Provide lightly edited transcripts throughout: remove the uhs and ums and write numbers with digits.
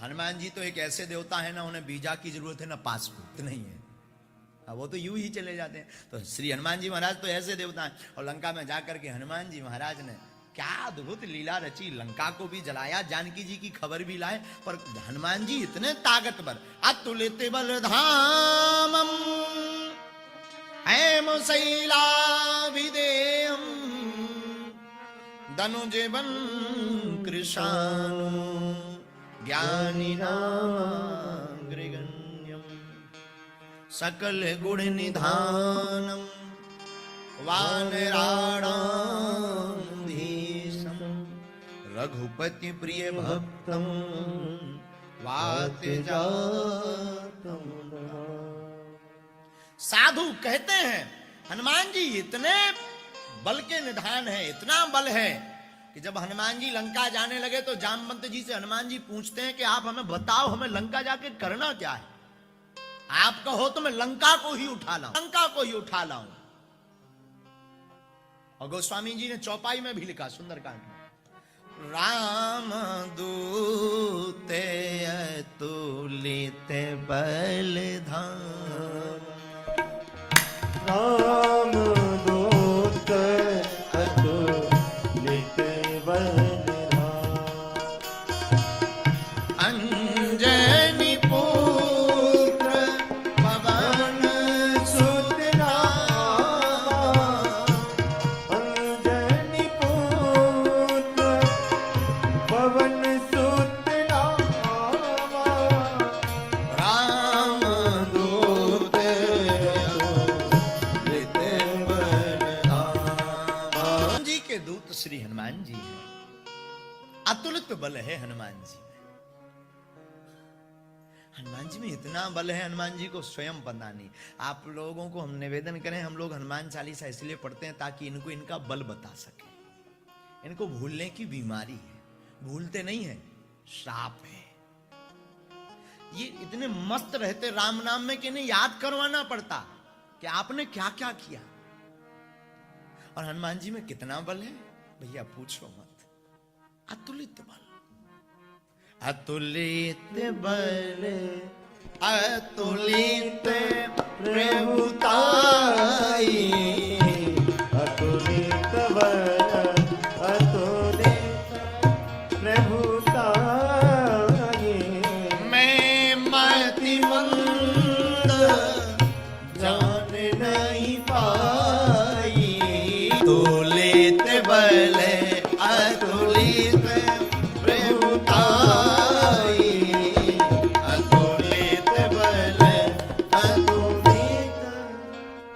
हनुमान जी तो एक ऐसे देवता है ना, उन्हें वीजा की जरूरत है ना पासपोर्ट नहीं है, वो तो यूं ही चले जाते हैं। तो श्री हनुमान जी महाराज तो ऐसे देवता हैं। और लंका में जाकर के हनुमान जी महाराज ने क्या अद्भुत लीला रची, लंका को भी जलाया, जानकी जी की खबर भी लाए। पर हनुमान जी इतने ताकतवर, अतुलित बलधामम हेम शैलाभिदेहम धनुजबन कृशानु ज्ञानिनाग्रगण्यम सकल गुण निधानम वानराणाधीशम रघुपति प्रिय भक्तम वातजातम। साधु कहते हैं हनुमान जी इतने बल के निधान है, इतना बल है कि जब हनुमान जी लंका जाने लगे तो जामवंत जी से हनुमान जी पूछते हैं कि आप हमें बताओ, हमें लंका जाके करना क्या है? आप कहो तो मैं लंका को ही उठा लाऊं, लंका को ही उठा लाऊं। और गोस्वामी जी ने चौपाई में भी लिखा सुंदरकांड में, राम दूते अतुलित बलधाम, राम दूत अतुलित बलधाम, अंजनी पुत्र पवन सुत राम, अंजनी पुत्र पवन सुत राम, राम दूत अतुलित बलधाम। जी के दूत श्री हनुमान जी हैं, अतुलित बल है हनुमान जी में। हनुमान जी में इतना बल है, हनुमान जी को स्वयं पता नहीं। आप लोगों को हम निवेदन करें, हम लोग हनुमान चालीसा इसलिए पढ़ते हैं ताकि इनको इनका बल बता सके। इनको भूलने की बीमारी है, भूलते नहीं है, श्राप है। ये इतने मस्त रहते राम नाम में कि इन्हें याद करवाना पड़ता कि आपने क्या क्या किया। और हनुमान जी में कितना बल है भैया पूछो मत। अतुलित बल, अतुलित बल, अतुलित प्रभुताई, अतुलित बल, अतुलित प्रभुताई, मैं मतिमंद जान नहीं पाई, तुलित बल, अतुलित प्रभुताई, अतुलित बल, अतुलित।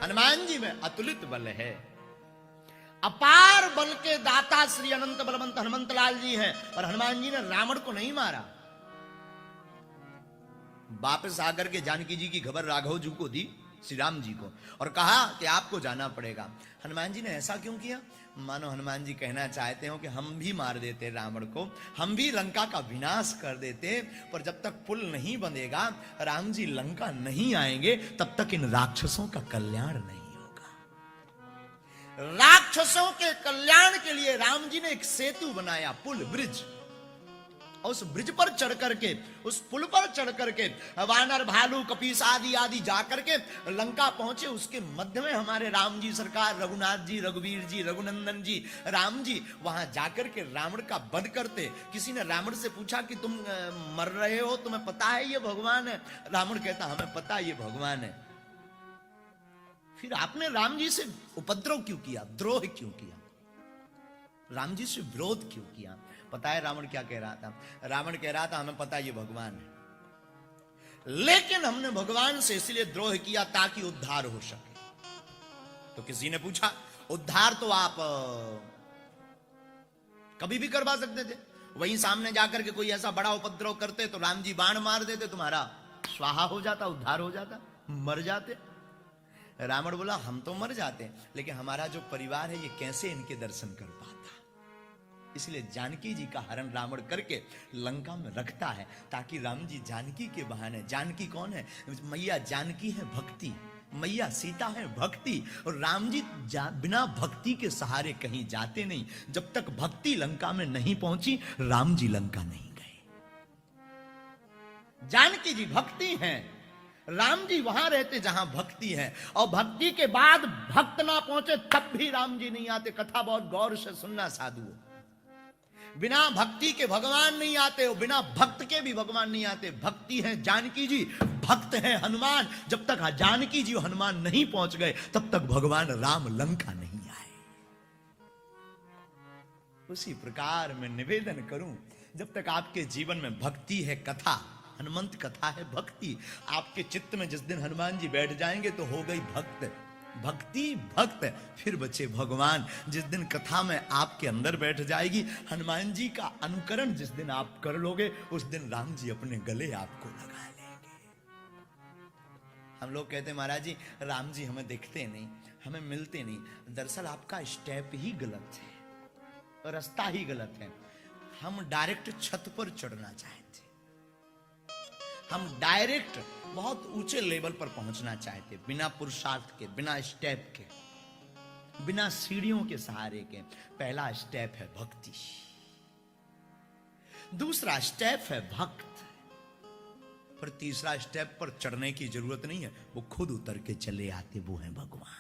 हनुमान जी में अतुलित बल है। अपार बल के दाता श्री अनंत बलवंत हनुमंत लाल जी हैं। और हनुमान जी ने रावण को नहीं मारा, वापस आकर के जानकी जी की खबर राघव जी को दी, श्री राम जी को, और कहा कि आपको जाना पड़ेगा। हनुमान जी ने ऐसा क्यों किया? मानो हनुमान जी कहना चाहते हो कि हम भी मार देते रावण को, हम भी लंका का विनाश कर देते, पर जब तक पुल नहीं बनेगा, राम जी लंका नहीं आएंगे, तब तक इन राक्षसों का कल्याण नहीं होगा। राक्षसों के कल्याण के लिए राम जी ने एक सेतु बनाया, पुल, ब्रिज। उस ब्रिज पर चढ़ करके, उस पुल पर चढ़ करके वानर, भालू, कपीस आदि आदि जाकर के लंका पहुंचे। उसके मध्य में हमारे राम जी सरकार, रघुनाथ जी, रघुवीर जी, रघुनंदन जी, राम जी वहां जाकर के रावण का वध करते। किसी ने रावण से पूछा कि तुम मर रहे हो, तुम्हें पता है ये भगवान है? रावण कहता हमें पता ये भगवान है। फिर आपने राम जी से उपद्रव क्यों किया, द्रोह क्यों किया, राम जी से विरोध क्यों किया? पता है रावण क्या कह रहा था? रावण कह रहा था हमें पता ये भगवान है, लेकिन हमने भगवान से इसलिए द्रोह किया ताकि उद्धार हो सके। तो किसी ने पूछा उद्धार तो आप कभी भी करवा सकते थे, वहीं सामने जाकर के कोई ऐसा बड़ा उपद्रव करते तो राम जी बाण मार देते, तुम्हारा स्वाहा हो जाता, उद्धार हो जाता, मर जाते। रावण बोला हम तो मर जाते, लेकिन हमारा जो परिवार है ये कैसे इनके दर्शन कर पाता। इसलिए जानकी जी का हरण रावण करके लंका में रखता है, ताकि राम जी जानकी के बहाने, जानकी कौन है? मैया जानकी है भक्ति, मैया सीता है भक्ति, और राम जी बिना भक्ति के सहारे कहीं जाते नहीं। जब तक भक्ति लंका में नहीं पहुंची, राम जी लंका नहीं गए। जानकी जी भक्ति हैं, राम जी वहां रहते जहां भक्ति है, और भक्ति के बाद भक्त ना पहुंचे तब भी राम जी नहीं आते। कथा बहुत गौर से सुनना साधुओं, बिना भक्ति के भगवान नहीं आते हो, बिना भक्त के भी भगवान नहीं आते। भक्ति है जानकी जी, भक्त है हनुमान। जब तक जानकी जी हनुमान नहीं पहुंच गए तब तक भगवान राम लंका नहीं आए। उसी प्रकार मैं निवेदन करूं, जब तक आपके जीवन में भक्ति है, कथा हनुमंत कथा है, भक्ति आपके चित्त में जिस दिन हनुमान जी बैठ जाएंगे तो हो गई भक्त, भक्ति भक्त, फिर बचे भगवान। जिस दिन कथा में आपके अंदर बैठ जाएगी, हनुमान जी का अनुकरण जिस दिन आप कर लोगे, उस दिन राम जी अपने गले आपको लगा लेंगे। हम लोग कहते हैं महाराज जी राम जी हमें दिखते नहीं, हमें मिलते नहीं। दरअसल आपका स्टेप ही गलत है, रास्ता ही गलत है। हम डायरेक्ट छत पर चढ़ना चाहते, हम डायरेक्ट बहुत ऊंचे लेवल पर पहुंचना चाहते, बिना पुरुषार्थ के, बिना स्टेप के, बिना सीढ़ियों के सहारे के। पहला स्टेप है भक्ति, दूसरा स्टेप है भक्त, पर तीसरा स्टेप पर चढ़ने की जरूरत नहीं है, वो खुद उतर के चले आते, वो है भगवान।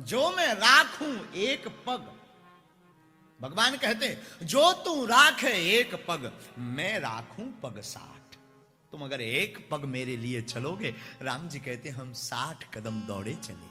जो मैं राखूं एक पग, भगवान कहते जो तू राखे एक पग, मैं राखूं पग 60। तुम अगर एक पग मेरे लिए चलोगे, राम जी कहते हम 60 कदम दौड़े चले